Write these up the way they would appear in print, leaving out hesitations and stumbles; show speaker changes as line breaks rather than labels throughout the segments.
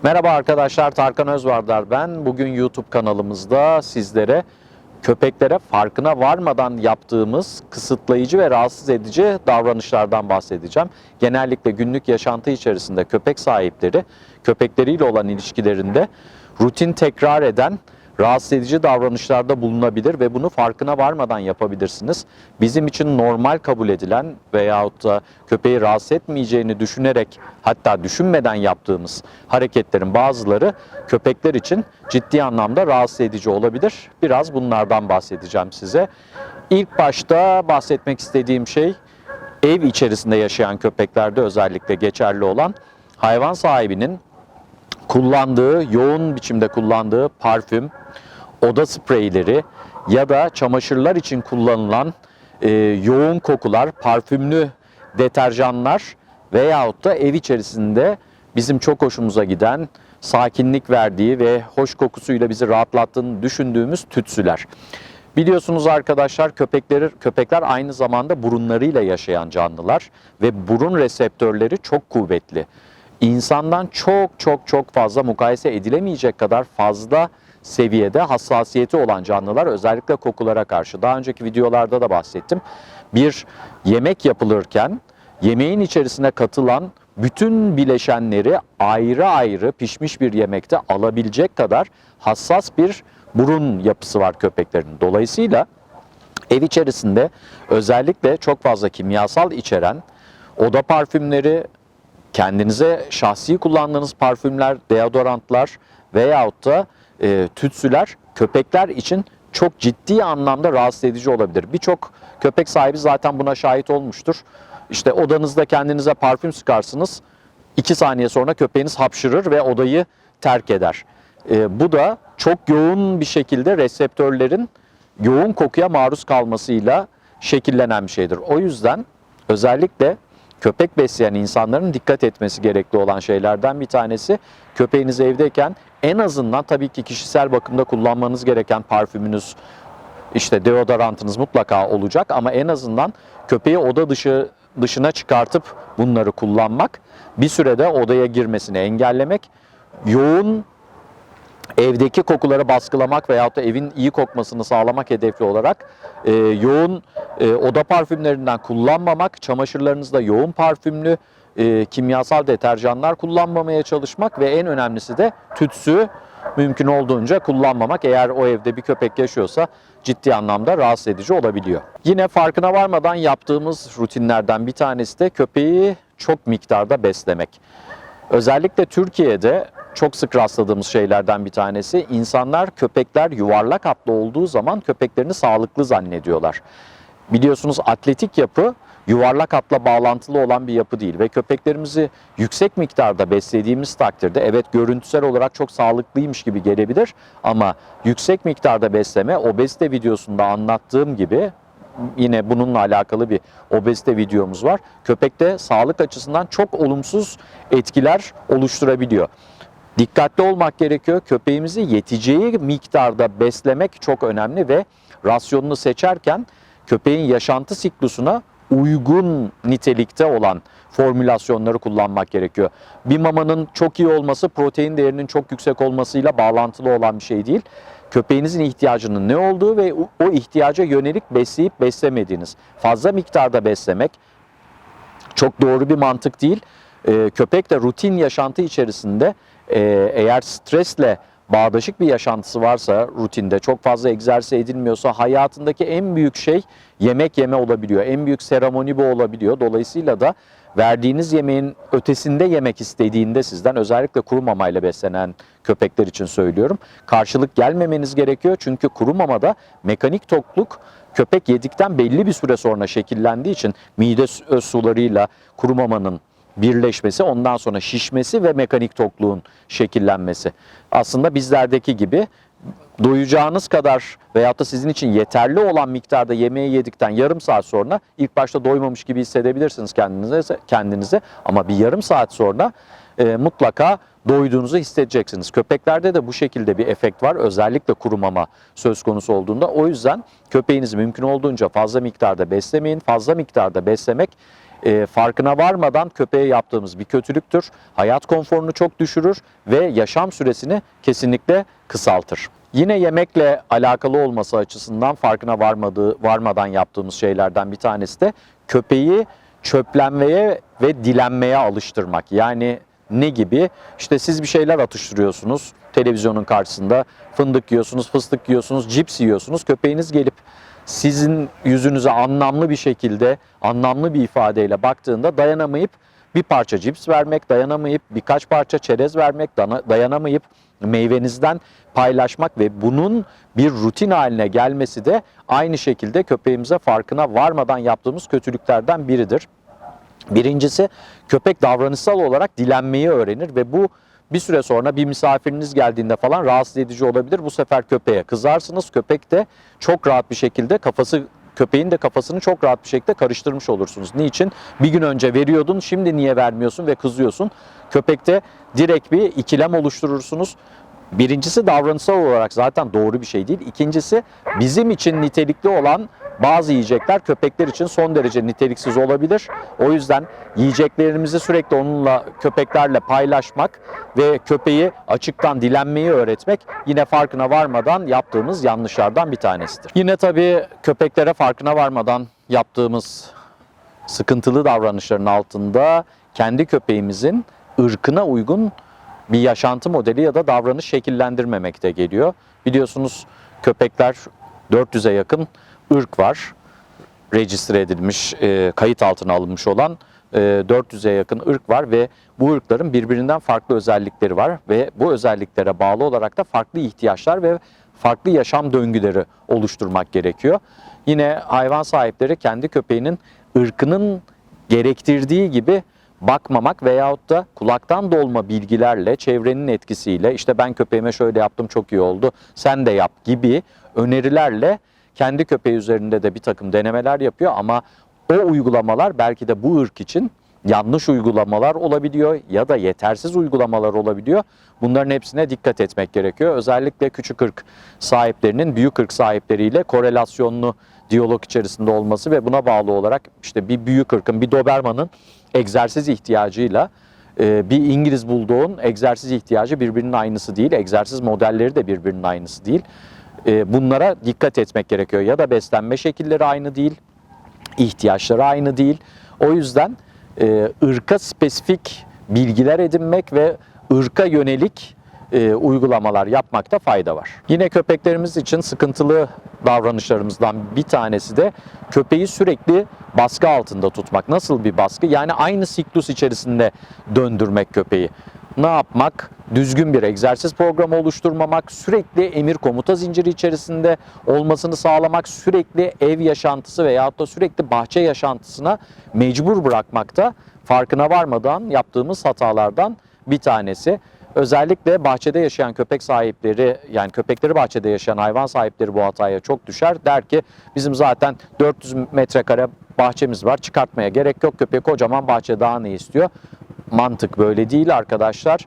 Merhaba arkadaşlar, Tarkan Özvardar ben. Bugün YouTube kanalımızda sizlere köpeklere farkına varmadan yaptığımız kısıtlayıcı ve rahatsız edici davranışlardan bahsedeceğim. Genellikle günlük yaşantı içerisinde köpek sahipleri köpekleriyle olan ilişkilerinde rutin tekrar eden rahatsız edici davranışlarda bulunabilir ve bunu farkına varmadan yapabilirsiniz. Bizim için normal kabul edilen veyahut da köpeği rahatsız etmeyeceğini düşünerek, hatta düşünmeden yaptığımız hareketlerin bazıları köpekler için ciddi anlamda rahatsız edici olabilir. Biraz bunlardan bahsedeceğim size. İlk başta bahsetmek istediğim şey, ev içerisinde yaşayan köpeklerde özellikle geçerli olan hayvan sahibinin yoğun biçimde kullandığı parfüm, oda spreyleri ya da çamaşırlar için kullanılan yoğun kokular, parfümlü deterjanlar veyahut da ev içerisinde bizim çok hoşumuza giden, sakinlik verdiği ve hoş kokusuyla bizi rahatlattığını düşündüğümüz tütsüler. Biliyorsunuz arkadaşlar, köpekler aynı zamanda burunlarıyla yaşayan canlılar ve burun reseptörleri çok kuvvetli. İnsandan çok fazla, mukayese edilemeyecek kadar fazla seviyede hassasiyeti olan canlılar, özellikle kokulara karşı. Daha önceki videolarda da bahsettim. Bir yemek yapılırken yemeğin içerisine katılan bütün bileşenleri ayrı ayrı pişmiş bir yemekte alabilecek kadar hassas bir burun yapısı var köpeklerin. Dolayısıyla ev içerisinde özellikle çok fazla kimyasal içeren oda parfümleri, kendinize şahsi kullandığınız parfümler, deodorantlar veyahut da tütsüler köpekler için çok ciddi anlamda rahatsız edici olabilir. Birçok köpek sahibi zaten buna şahit olmuştur. İşte odanızda kendinize parfüm sıkarsınız, 2 saniye sonra köpeğiniz hapşırır ve odayı terk eder. Bu da çok yoğun bir şekilde reseptörlerin yoğun kokuya maruz kalmasıyla şekillenen bir şeydir. O yüzden özellikle köpek besleyen insanların dikkat etmesi gerekli olan şeylerden bir tanesi, köpeğiniz evdeyken en azından tabii ki kişisel bakımda kullanmanız gereken parfümünüz, işte deodorantınız mutlaka olacak ama en azından köpeği oda dışına çıkartıp bunları kullanmak, bir sürede odaya girmesini engellemek, yoğun evdeki kokuları baskılamak veyahut da evin iyi kokmasını sağlamak hedefli olarak yoğun oda parfümlerinden kullanmamak, çamaşırlarınızda yoğun parfümlü kimyasal deterjanlar kullanmamaya çalışmak ve en önemlisi de tütsü mümkün olduğunca kullanmamak. Eğer o evde bir köpek yaşıyorsa ciddi anlamda rahatsız edici olabiliyor. Yine farkına varmadan yaptığımız rutinlerden bir tanesi de köpeği çok miktarda beslemek. Özellikle Türkiye'de çok sık rastladığımız şeylerden bir tanesi, köpekler yuvarlak hatlı olduğu zaman köpeklerini sağlıklı zannediyorlar. Biliyorsunuz atletik yapı yuvarlak hatla bağlantılı olan bir yapı değil ve köpeklerimizi yüksek miktarda beslediğimiz takdirde evet görüntüsel olarak çok sağlıklıymış gibi gelebilir ama yüksek miktarda besleme, obezite videosunda anlattığım gibi, yine bununla alakalı bir obezite videomuz var. Köpekte sağlık açısından çok olumsuz etkiler oluşturabiliyor. Dikkatli olmak gerekiyor. Köpeğimizi yeteceği miktarda beslemek çok önemli ve rasyonunu seçerken köpeğin yaşantı siklusuna uygun nitelikte olan formülasyonları kullanmak gerekiyor. Bir mamanın çok iyi olması protein değerinin çok yüksek olmasıyla bağlantılı olan bir şey değil. Köpeğinizin ihtiyacının ne olduğu ve o ihtiyaca yönelik besleyip beslemediğiniz. Fazla miktarda beslemek çok doğru bir mantık değil. Köpek de rutin yaşantı içerisinde eğer stresle bağdaşık bir yaşantısı varsa, rutinde çok fazla egzersiz edilmiyorsa, hayatındaki en büyük şey yemek yeme olabiliyor. En büyük seremoni bu olabiliyor. Dolayısıyla da verdiğiniz yemeğin ötesinde yemek istediğinde sizden, özellikle kuru mamayla beslenen köpekler için söylüyorum, karşılık gelmemeniz gerekiyor. Çünkü kuru mamada mekanik tokluk köpek yedikten belli bir süre sonra şekillendiği için mide sularıyla kuru mamanın birleşmesi, ondan sonra şişmesi ve mekanik tokluğun şekillenmesi. Aslında bizlerdeki gibi doyacağınız kadar veyahut da sizin için yeterli olan miktarda yemeği yedikten yarım saat sonra ilk başta doymamış gibi hissedebilirsiniz kendinize ama bir yarım saat sonra mutlaka doyduğunuzu hissedeceksiniz. Köpeklerde de bu şekilde bir efekt var. Özellikle kuru mama söz konusu olduğunda. O yüzden köpeğinizi mümkün olduğunca fazla miktarda beslemeyin. Fazla miktarda beslemek farkına varmadan köpeğe yaptığımız bir kötülüktür. Hayat konforunu çok düşürür ve yaşam süresini kesinlikle kısaltır. Yine yemekle alakalı olması açısından farkına varmadan yaptığımız şeylerden bir tanesi de köpeği çöplenmeye ve dilenmeye alıştırmak. Yani ne gibi? İşte siz bir şeyler atıştırıyorsunuz televizyonun karşısında, fındık yiyorsunuz, fıstık yiyorsunuz, cips yiyorsunuz. Köpeğiniz gelip sizin yüzünüze anlamlı bir şekilde, anlamlı bir ifadeyle baktığında dayanamayıp bir parça cips vermek, dayanamayıp birkaç parça çerez vermek, dayanamayıp meyvenizden paylaşmak ve bunun bir rutin haline gelmesi de aynı şekilde köpeğimize farkına varmadan yaptığımız kötülüklerden biridir. Birincisi, köpek davranışsal olarak dilenmeyi öğrenir ve bu bir süre sonra bir misafiriniz geldiğinde falan rahatsız edici olabilir. Bu sefer köpeğe kızarsınız. Köpek de çok rahat bir şekilde köpeğin de kafasını çok rahat bir şekilde karıştırmış olursunuz. Niçin? Bir gün önce veriyordun, şimdi niye vermiyorsun ve kızıyorsun. Köpekte direkt bir ikilem oluşturursunuz. Birincisi davranışsal olarak zaten doğru bir şey değil. İkincisi, bizim için nitelikli olan bazı yiyecekler köpekler için son derece niteliksiz olabilir. O yüzden yiyeceklerimizi sürekli köpeklerle paylaşmak ve köpeği açıktan dilenmeyi öğretmek yine farkına varmadan yaptığımız yanlışlardan bir tanesidir. Yine tabii köpeklere farkına varmadan yaptığımız sıkıntılı davranışların altında kendi köpeğimizin ırkına uygun bir yaşantı modeli ya da davranış şekillendirmemek de geliyor. Biliyorsunuz köpekler 400'e yakın ırk var. Rejistre edilmiş, kayıt altına alınmış olan 400'e yakın ırk var ve bu ırkların birbirinden farklı özellikleri var ve bu özelliklere bağlı olarak da farklı ihtiyaçlar ve farklı yaşam döngüleri oluşturmak gerekiyor. Yine hayvan sahipleri kendi köpeğinin ırkının gerektirdiği gibi bakmamak veyahut da kulaktan dolma bilgilerle, çevrenin etkisiyle işte ben köpeğime şöyle yaptım çok iyi oldu, sen de yap gibi önerilerle kendi köpeği üzerinde de bir takım denemeler yapıyor ama o uygulamalar belki de bu ırk için yanlış uygulamalar olabiliyor ya da yetersiz uygulamalar olabiliyor. Bunların hepsine dikkat etmek gerekiyor. Özellikle küçük ırk sahiplerinin büyük ırk sahipleriyle korelasyonlu diyalog içerisinde olması ve buna bağlı olarak işte bir büyük ırkın, bir Doberman'ın egzersiz ihtiyacıyla bir İngiliz Bulldog'un egzersiz ihtiyacı birbirinin aynısı değil. Egzersiz modelleri de birbirinin aynısı değil. Bunlara dikkat etmek gerekiyor. Ya da beslenme şekilleri aynı değil, ihtiyaçları aynı değil. O yüzden ırka spesifik bilgiler edinmek ve ırka yönelik uygulamalar yapmakta fayda var. Yine köpeklerimiz için sıkıntılı davranışlarımızdan bir tanesi de köpeği sürekli baskı altında tutmak. Nasıl bir baskı? Yani aynı siklus içerisinde döndürmek köpeği. Ne yapmak? Düzgün bir egzersiz programı oluşturmamak, sürekli emir komuta zinciri içerisinde olmasını sağlamak, sürekli ev yaşantısı veyahut da sürekli bahçe yaşantısına mecbur bırakmakta farkına varmadan yaptığımız hatalardan bir tanesi. Özellikle bahçede yaşayan köpek sahipleri, yani köpekleri bahçede yaşayan hayvan sahipleri bu hataya çok düşer. Der ki bizim zaten 400 metrekare bahçemiz var, çıkartmaya gerek yok, köpeği kocaman bahçe daha ne istiyor? Mantık böyle değil arkadaşlar.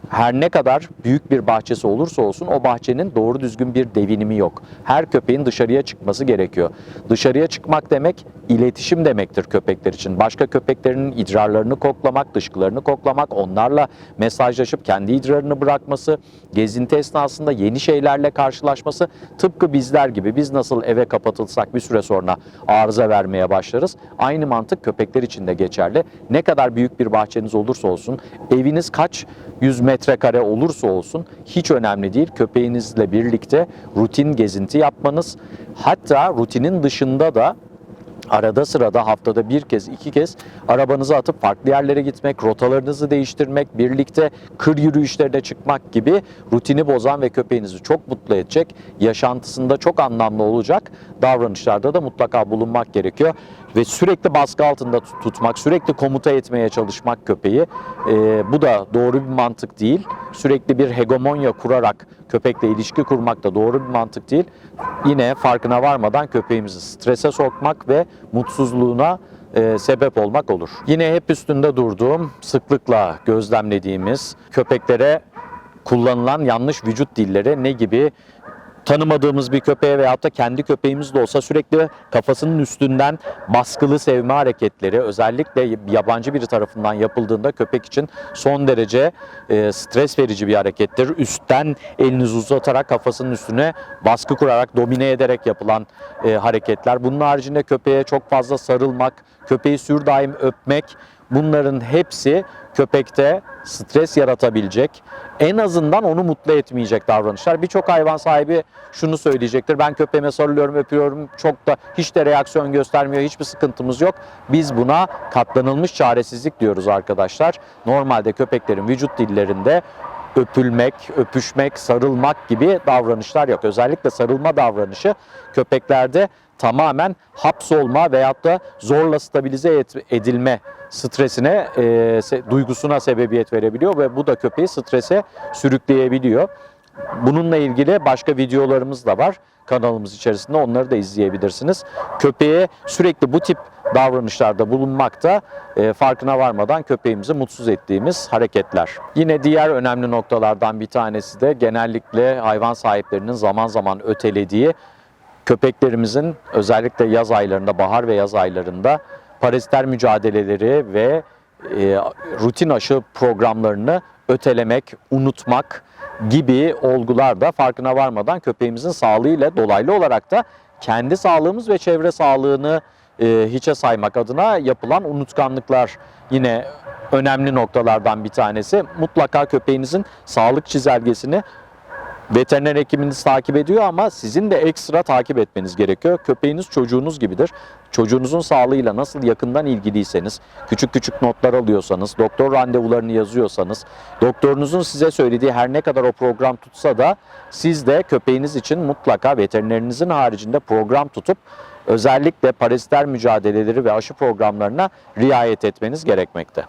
Her ne kadar büyük bir bahçesi olursa olsun o bahçenin doğru düzgün bir devinimi yok. Her köpeğin dışarıya çıkması gerekiyor. Dışarıya çıkmak demek iletişim demektir köpekler için. Başka köpeklerin idrarlarını koklamak, dışkılarını koklamak, onlarla mesajlaşıp kendi idrarını bırakması, gezinti esnasında yeni şeylerle karşılaşması, tıpkı bizler gibi. Biz nasıl eve kapatılsak bir süre sonra arıza vermeye başlarız. Aynı mantık köpekler için de geçerli. Ne kadar büyük bir bahçeniz olursa olsun, eviniz kaç yüz metrekare olursa olsun hiç önemli değil. Köpeğinizle birlikte rutin gezinti yapmanız, hatta rutinin dışında da arada sırada haftada bir kez, iki kez arabanızı atıp farklı yerlere gitmek, rotalarınızı değiştirmek, birlikte kır yürüyüşlerine çıkmak gibi rutini bozan ve köpeğinizi çok mutlu edecek, yaşantısında çok anlamlı olacak davranışlarda da mutlaka bulunmak gerekiyor. Ve sürekli baskı altında tutmak, sürekli komuta etmeye çalışmak köpeği, bu da doğru bir mantık değil. Sürekli bir hegemonya kurarak köpekle ilişki kurmak da doğru bir mantık değil. Yine farkına varmadan köpeğimizi strese sokmak ve mutsuzluğuna sebep olmak olur. Yine hep üstünde durduğum, sıklıkla gözlemlediğimiz köpeklere kullanılan yanlış vücut dilleri ne gibi tanımadığımız bir köpeğe veyahut da kendi köpeğimiz de olsa sürekli kafasının üstünden baskılı sevme hareketleri, özellikle yabancı biri tarafından yapıldığında köpek için son derece stres verici bir harekettir. Üstten elinizi uzatarak kafasının üstüne baskı kurarak, domine ederek yapılan hareketler. Bunun haricinde köpeğe çok fazla sarılmak, köpeği sürdaim öpmek, bunların hepsi köpekte stres yaratabilecek, en azından onu mutlu etmeyecek davranışlar. Birçok hayvan sahibi şunu söyleyecektir: ben köpeğime sarılıyorum, öpüyorum, çok da hiç de reaksiyon göstermiyor, hiçbir sıkıntımız yok. Biz buna katlanılmış çaresizlik diyoruz arkadaşlar. Normalde köpeklerin vücut dillerinde öpülmek, öpüşmek, sarılmak gibi davranışlar yok. Özellikle sarılma davranışı köpeklerde tamamen hapsolma veyahut da zorla stabilize edilme stresine, duygusuna sebebiyet verebiliyor ve bu da köpeği strese sürükleyebiliyor. Bununla ilgili başka videolarımız da var kanalımız içerisinde, onları da izleyebilirsiniz. Köpeğe sürekli bu tip davranışlarda bulunmak da farkına varmadan köpeğimizi mutsuz ettiğimiz hareketler. Yine diğer önemli noktalardan bir tanesi de genellikle hayvan sahiplerinin zaman zaman ötelediği, köpeklerimizin özellikle yaz aylarında, bahar ve yaz aylarında parazitler mücadeleleri ve rutin aşı programlarını ötelemek, unutmak gibi olgular da farkına varmadan köpeğimizin sağlığıyla dolaylı olarak da kendi sağlığımız ve çevre sağlığını hiçe saymak adına yapılan unutkanlıklar yine önemli noktalardan bir tanesi. Mutlaka köpeğinizin sağlık çizelgesini veteriner hekiminiz takip ediyor ama sizin de ekstra takip etmeniz gerekiyor. Köpeğiniz çocuğunuz gibidir. Çocuğunuzun sağlığıyla nasıl yakından ilgiliyseniz, küçük küçük notlar alıyorsanız, doktor randevularını yazıyorsanız, doktorunuzun size söylediği her ne kadar o program tutsa da siz de köpeğiniz için mutlaka veterinerinizin haricinde program tutup özellikle parazitler mücadeleleri ve aşı programlarına riayet etmeniz gerekmekte.